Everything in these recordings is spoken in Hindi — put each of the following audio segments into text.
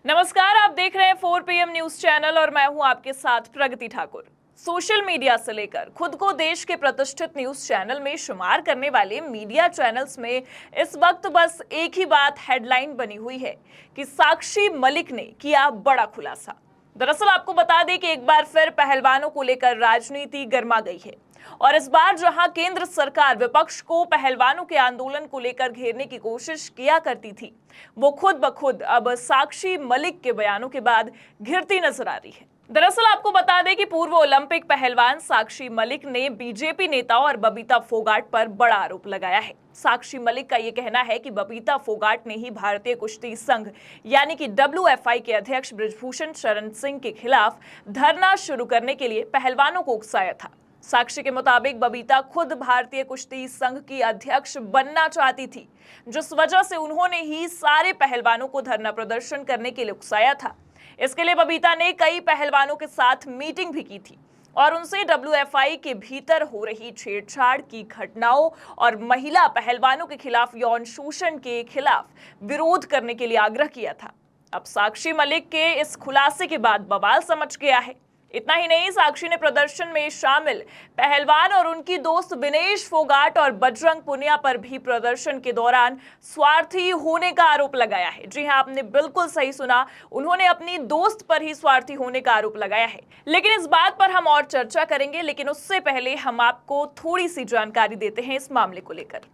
नमस्कार, आप देख रहे हैं 4 PM न्यूज चैनल और मैं हूं आपके साथ प्रगति ठाकुर। सोशल मीडिया से लेकर खुद को देश के प्रतिष्ठित न्यूज चैनल में शुमार करने वाले मीडिया चैनल्स में इस वक्त बस एक ही बात हेडलाइन बनी हुई है कि साक्षी मलिक ने किया बड़ा खुलासा। दरअसल आपको बता दें कि एक बार फिर पहलवानों को लेकर राजनीति गर्मा गई है और इस बार जहां केंद्र सरकार विपक्ष को पहलवानों के आंदोलन को लेकर घेरने की कोशिश किया करती थी, वो खुद ब खुद अब साक्षी मलिक के बयानों के बाद घिरती नजर आ रही है। दरअसल आपको बता दें कि पूर्व ओलंपिक पहलवान साक्षी मलिक ने बीजेपी नेता और बबीता फोगाट पर बड़ा आरोप लगाया है। साक्षी मलिक का ये कहना है कि बबीता फोगाट ने ही भारतीय कुश्ती संघ यानी कि WFI के अध्यक्ष बृजभूषण शरण सिंह के खिलाफ धरना शुरू करने के लिए पहलवानों को उकसाया था। साक्षी के मुताबिक बबीता खुद भारतीय कुश्ती संघ की अध्यक्ष बनना चाहती थी, जिस वजह से उन्होंने ही सारे पहलवानों को धरना प्रदर्शन करने के लिए उकसाया था। इसके लिए बबीता ने कई पहलवानों के साथ मीटिंग भी की थी और उनसे WFI के भीतर हो रही छेड़छाड़ की घटनाओं और महिला पहलवानों के खिलाफ यौन शोषण के खिलाफ विरोध करने के लिए आग्रह किया था। अब साक्षी मलिक के इस खुलासे के बाद बवाल समझ गया है। इतना ही नहीं, साक्षी ने प्रदर्शन में शामिल पहलवान और उनकी दोस्त विनेश फोगाट और बजरंग पुनिया पर भी प्रदर्शन के दौरान स्वार्थी होने का आरोप लगाया है। जी हां, आपने बिल्कुल सही सुना, उन्होंने अपनी दोस्त पर ही स्वार्थी होने का आरोप लगाया है। लेकिन इस बात पर हम और चर्चा करेंगे, लेकिन उससे पहले हम आपको थोड़ी सी जानकारी देते हैं इस मामले को लेकर।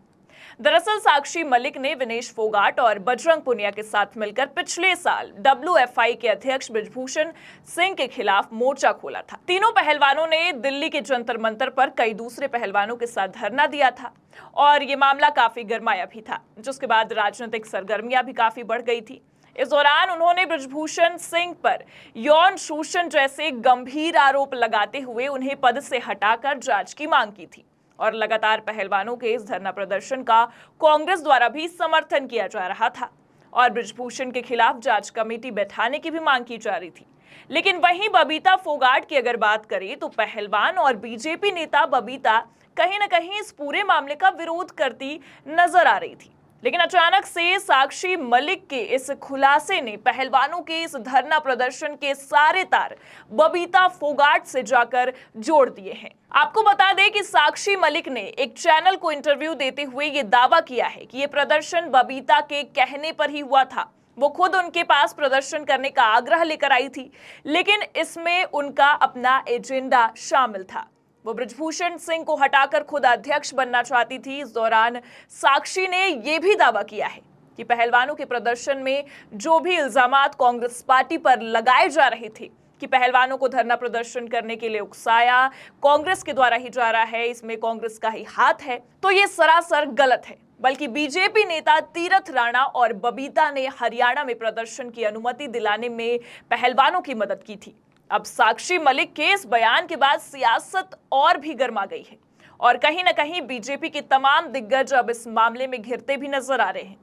दरअसल साक्षी मलिक ने विनेश फोगाट और बजरंग पुनिया के साथ मिलकर पिछले साल WFI के अध्यक्ष बृजभूषण सिंह के खिलाफ मोर्चा खोला था। तीनों पहलवानों ने दिल्ली के जंतर मंतर पर कई दूसरे पहलवानों के साथ धरना दिया था और ये मामला काफी गरमाया भी था, जिसके बाद राजनीतिक सरगर्मियां भी काफी बढ़ गई थी। इस दौरान उन्होंने बृजभूषण सिंह पर यौन शोषण जैसे गंभीर आरोप लगाते हुए उन्हें पद से हटाकर जांच की मांग की थी और लगातार पहलवानों के इस धरना प्रदर्शन का कांग्रेस द्वारा भी समर्थन किया जा रहा था और बृजभूषण के खिलाफ जांच कमेटी बैठाने की भी मांग की जा रही थी। लेकिन वहीं बबीता फोगाट की अगर बात करें तो पहलवान और बीजेपी नेता बबीता कहीं ना कहीं इस पूरे मामले का विरोध करती नजर आ रही थी। लेकिन अचानक से साक्षी मलिक के इस खुलासे ने पहलवानों के इस धरना प्रदर्शन के सारे तार बबीता फोगाट से जाकर जोड़ दिए हैं। आपको बता दें कि साक्षी मलिक ने एक चैनल को इंटरव्यू देते हुए ये दावा किया है कि ये प्रदर्शन बबीता के कहने पर ही हुआ था। वो खुद उनके पास प्रदर्शन करने का आग्रह लेकर आई थी, लेकिन इसमें उनका अपना एजेंडा शामिल था। वो बृजभूषण सिंह को हटाकर खुद अध्यक्ष बनना चाहती थी। इस दौरान साक्षी ने यह भी दावा किया है कि पहलवानों के प्रदर्शन में जो भी इल्जामात कांग्रेस पार्टी पर लगाए जा रहे थे कि पहलवानों को धरना प्रदर्शन करने के लिए उकसाया कांग्रेस के द्वारा ही जा रहा है, इसमें कांग्रेस का ही हाथ है, तो ये सरासर गलत है। बल्कि बीजेपी नेता तीरथ राणा और बबीता ने हरियाणा में प्रदर्शन की अनुमति दिलाने में पहलवानों की मदद की थी। अब साक्षी मलिक के इस बयान के बाद सियासत और भी गर्मा गई है और कहीं ना कहीं बीजेपी के तमाम दिग्गज अब इस मामले में घिरते भी नजर आ रहे हैं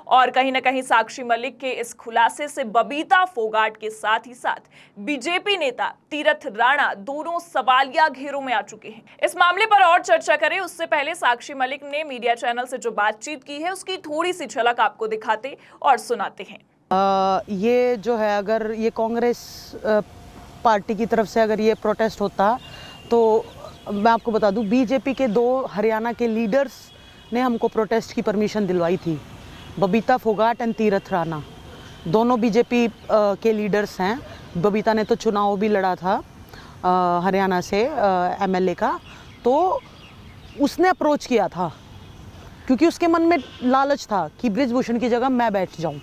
और कहीं ना कहीं साक्षी मलिक के इस खुलासे से बबीता फोगाट के साथ ही साथ बीजेपी नेता तीरथ राणा दोनों सवालिया घेरों में आ चुके हैं। इस मामले पर और चर्चा करें उससे पहले साक्षी मलिक ने मीडिया चैनल से जो बातचीत की है उसकी थोड़ी सी झलक आपको दिखाते और सुनाते हैं। ये जो है, अगर ये कांग्रेस पार्टी की तरफ से अगर ये प्रोटेस्ट होता तो मैं आपको बता दूं, बीजेपी के 2 हरियाणा के लीडर्स ने हमको प्रोटेस्ट की परमिशन दिलवाई थी। बबीता फोगाट एंड तीरथ राणा दोनों बीजेपी के लीडर्स हैं। बबीता ने तो चुनाव भी लड़ा था हरियाणा से MLA का, तो उसने अप्रोच किया था क्योंकि उसके मन में लालच था कि बृजभूषण की जगह मैं बैठ जाऊं।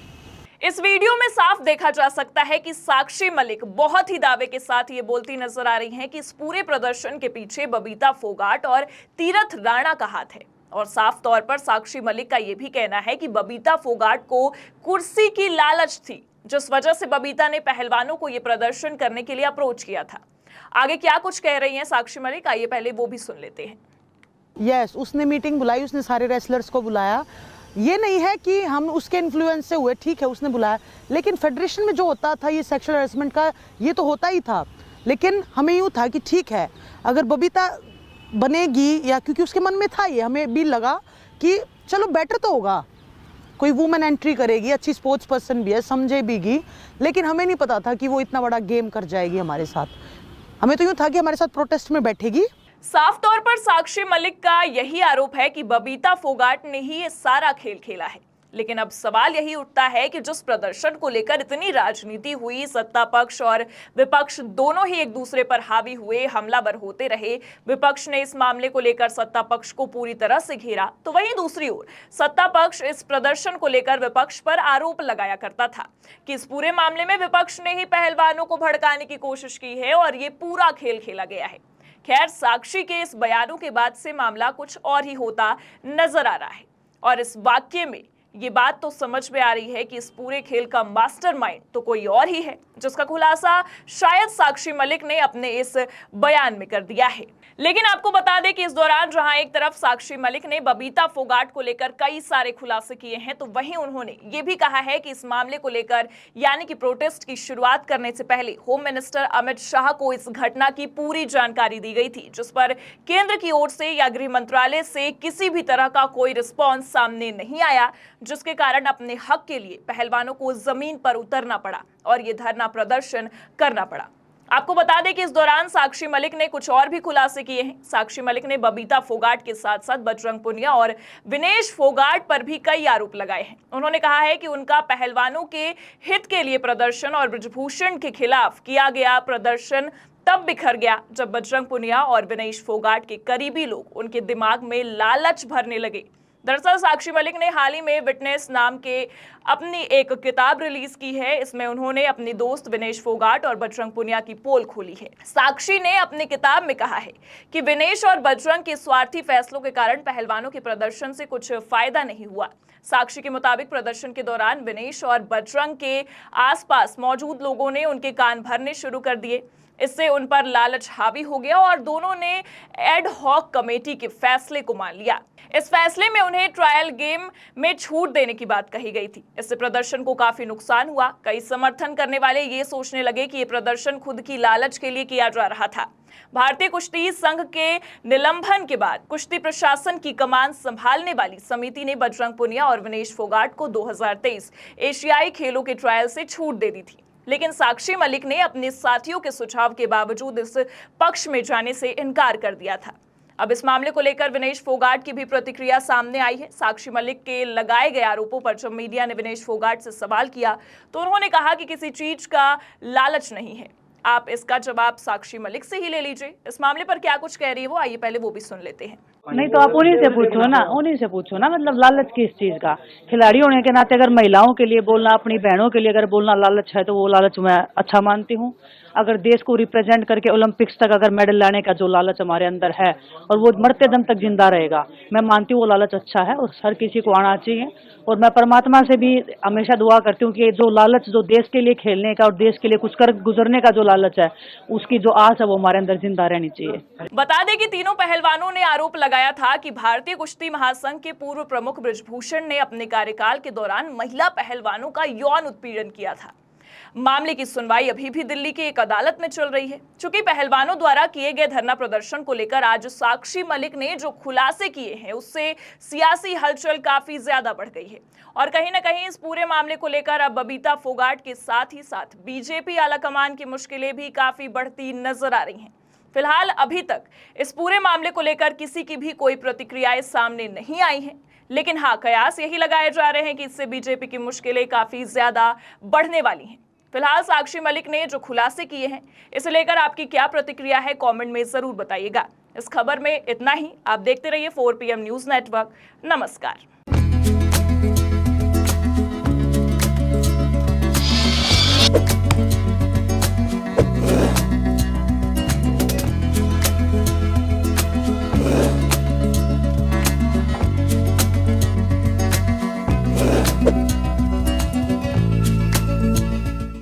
इस वीडियो में साफ देखा जा सकता है कि साक्षी मलिक बहुत ही दावे के साथ ये बोलती नजर आ रही हैं कि इस पूरे प्रदर्शन के पीछे बबीता फोगाट और तीरथ राणा का हाथ है और साफ तौर पर साक्षी मलिक का यह भी कहना है कि बबीता फोगाट को कुर्सी की लालच थी, जिस वजह से बबीता ने पहलवानों को यह प्रदर्शन करने के लिए अप्रोच किया था। आगे क्या कुछ कह रही हैं साक्षी मलिक, आइए पहले वो भी सुन लेते हैं। यस, उसने मीटिंग बुलाई, उसने सारे रेसलर्स को बुलाया। ये नहीं है कि हम उसके इन्फ्लुएंस से हुए, ठीक है उसने बुलाया, लेकिन फेडरेशन में जो होता था ये सेक्सुअल हैरेसमेंट का ये तो होता ही था। लेकिन हमें यूँ था कि ठीक है अगर बबीता बनेगी, या क्योंकि उसके मन में था, ये हमें भी लगा कि चलो बेटर तो होगा, कोई वुमेन एंट्री करेगी, अच्छी स्पोर्ट्स पर्सन भी है, समझे भी, लेकिन हमें नहीं पता था कि वो इतना बड़ा गेम कर जाएगी हमारे साथ। हमें तो यूँ था कि हमारे साथ प्रोटेस्ट में बैठेगी। साफ तौर पर साक्षी मलिक का यही आरोप है कि बबीता फोगाट ने ही ये सारा खेल खेला है। लेकिन अब सवाल यही उठता है कि जिस प्रदर्शन को लेकर इतनी राजनीति हुई, सत्ता पक्ष और विपक्ष दोनों ही एक दूसरे पर हावी हुए, हमलावर होते रहे, विपक्ष ने इस मामले को लेकर सत्ता पक्ष को पूरी तरह से घेरा, तो वहीं दूसरी ओर सत्ता पक्ष इस प्रदर्शन को लेकर विपक्ष पर आरोप लगाया करता था कि इस पूरे मामले में विपक्ष ने ही पहलवानों को भड़काने की कोशिश की है और ये पूरा खेल खेला गया है। खैर, साक्षी के इस बयानों के बाद से मामला कुछ और ही होता नजर आ रहा है और इस वाक्य में ये बात तो समझ में आ रही है कि इस पूरे खेल का मास्टरमाइंड तो कोई और ही है, जिसका खुलासा शायद साक्षी मलिक ने अपने इस बयान में कर दिया है। लेकिन आपको बता दें कि इस दौरान जहां एक तरफ साक्षी मलिक ने बबीता फोगाट को लेकर कई सारे खुलासे किए हैं, तो वहीं उन्होंने ये भी कहा है कि इस मामले को लेकर यानी कि प्रोटेस्ट की शुरुआत करने से पहले होम मिनिस्टर अमित शाह को इस घटना की पूरी जानकारी दी गई थी, जिस पर केंद्र की ओर से या गृह मंत्रालय से किसी भी तरह का कोई रिस्पॉन्स सामने नहीं आया, जिसके कारण अपने हक के लिए पहलवानों को जमीन पर उतरना पड़ा और ये धरना प्रदर्शन करना पड़ा। आपको बता दें कि इस दौरान साक्षी मलिक ने कुछ और भी खुलासे किए हैं। साक्षी मलिक ने बबीता फोगाट के साथ साथ बजरंग पुनिया और विनेश फोगाट पर भी कई आरोप लगाए हैं। उन्होंने कहा है कि उनका पहलवानों के हित के लिए प्रदर्शन और ब्रजभूषण के खिलाफ किया गया प्रदर्शन तब बिखर गया जब बजरंग पुनिया और विनेश फोगाट के करीबी लोग उनके दिमाग में लालच भरने लगे। दरअसल साक्षी मलिक ने हाल ही में विटनेस नाम के अपनी एक किताब रिलीज की है। इसमें उन्होंने अपनी दोस्त विनेश फोगाट और बजरंग पुनिया की पोल खोली है। साक्षी ने अपनी किताब में कहा है कि विनेश और बजरंग के स्वार्थी फैसलों के कारण पहलवानों के प्रदर्शन से कुछ फायदा नहीं हुआ। साक्षी के मुताबिक प्रदर्शन के दौरान विनेश और बजरंग के आसपास मौजूद लोगों ने उनके कान भरने शुरू कर दिए। इससे उन पर लालच हावी हो गया और दोनों ने एड हॉक कमेटी के फैसले को मान लिया। इस फैसले में उन्हें ट्रायल गेम में छूट देने की बात कही गई थी। इससे प्रदर्शन को काफी नुकसान हुआ। कई समर्थन करने वाले ये सोचने लगे कि ये प्रदर्शन खुद की लालच के लिए किया जा रहा था। भारतीय कुश्ती संघ के निलंबन के बाद कुश्ती प्रशासन की कमान संभालने वाली समिति ने बजरंग पुनिया और विनेश फोगाट को 2023 एशियाई खेलों के ट्रायल से छूट दे दी थी। लेकिन साक्षी मलिक ने अपने साथियों के सुझाव के बावजूद इस पक्ष में जाने से इनकार कर दिया था। अब इस मामले को लेकर विनेश फोगाट की भी प्रतिक्रिया सामने आई है। साक्षी मलिक के लगाए गए आरोपों पर जब मीडिया ने विनेश फोगाट से सवाल किया तो उन्होंने कहा कि किसी चीज का लालच नहीं है। आप इसका जवाब साक्षी मलिक से ही ले लीजिए। इस मामले पर क्या कुछ कह रही है वो, आइए पहले वो भी सुन लेते हैं। नहीं तो आप उन्हीं से पूछो ना, मतलब लालच किस चीज का। खिलाड़ी होने के नाते अगर महिलाओं के लिए बोलना, अपनी बहनों के लिए अगर बोलना लालच है तो वो लालच मैं अच्छा मानती हूँ। अगर देश को रिप्रेजेंट करके ओलंपिक्स तक अगर मेडल लाने का जो लालच हमारे अंदर है और वो मरते दम तक जिंदा रहेगा, मैं मानती हूँ वो लालच अच्छा है और हर किसी को आना चाहिए। और मैं परमात्मा से भी हमेशा दुआ करती हूँ कि जो लालच जो देश के लिए खेलने का और देश के लिए कुछ कर गुजरने का जो लालच है, उसकी जो आस है वो हमारे अंदर जिंदा रहनी चाहिए। बता दें कि तीनों पहलवानों ने आरोप लगाया था कि भारतीय कुश्ती महासंघ के पूर्व प्रमुख ब्रजभूषण ने अपने कार्यकाल के दौरान महिला पहलवानों का यौन उत्पीड़न किया था। मामले की सुनवाई अभी भी दिल्ली की एक अदालत में चल रही है। चूंकि पहलवानों द्वारा किए गए धरना प्रदर्शन को लेकर आज साक्षी मलिक ने जो खुलासे किए हैं उससे सियासी हलचल काफी ज्यादा बढ़ गई है और कहीं ना कहीं इस पूरे मामले को लेकर अब बबीता फोगाट के साथ ही साथ बीजेपी आलाकमान की मुश्किलें भी काफी बढ़ती नजर आ रही हैं। फिलहाल अभी तक इस पूरे मामले को लेकर किसी की भी कोई प्रतिक्रियाएं सामने नहीं आई हैं, लेकिन हाँ, कयास यही लगाए जा रहे हैं कि इससे बीजेपी की मुश्किलें काफी ज्यादा बढ़ने वाली हैं। फिलहाल साक्षी मलिक ने जो खुलासे किए हैं इसे लेकर आपकी क्या प्रतिक्रिया है, कमेंट में जरूर बताइएगा। इस खबर में इतना ही। आप देखते रहिए 4 PM न्यूज नेटवर्क। नमस्कार।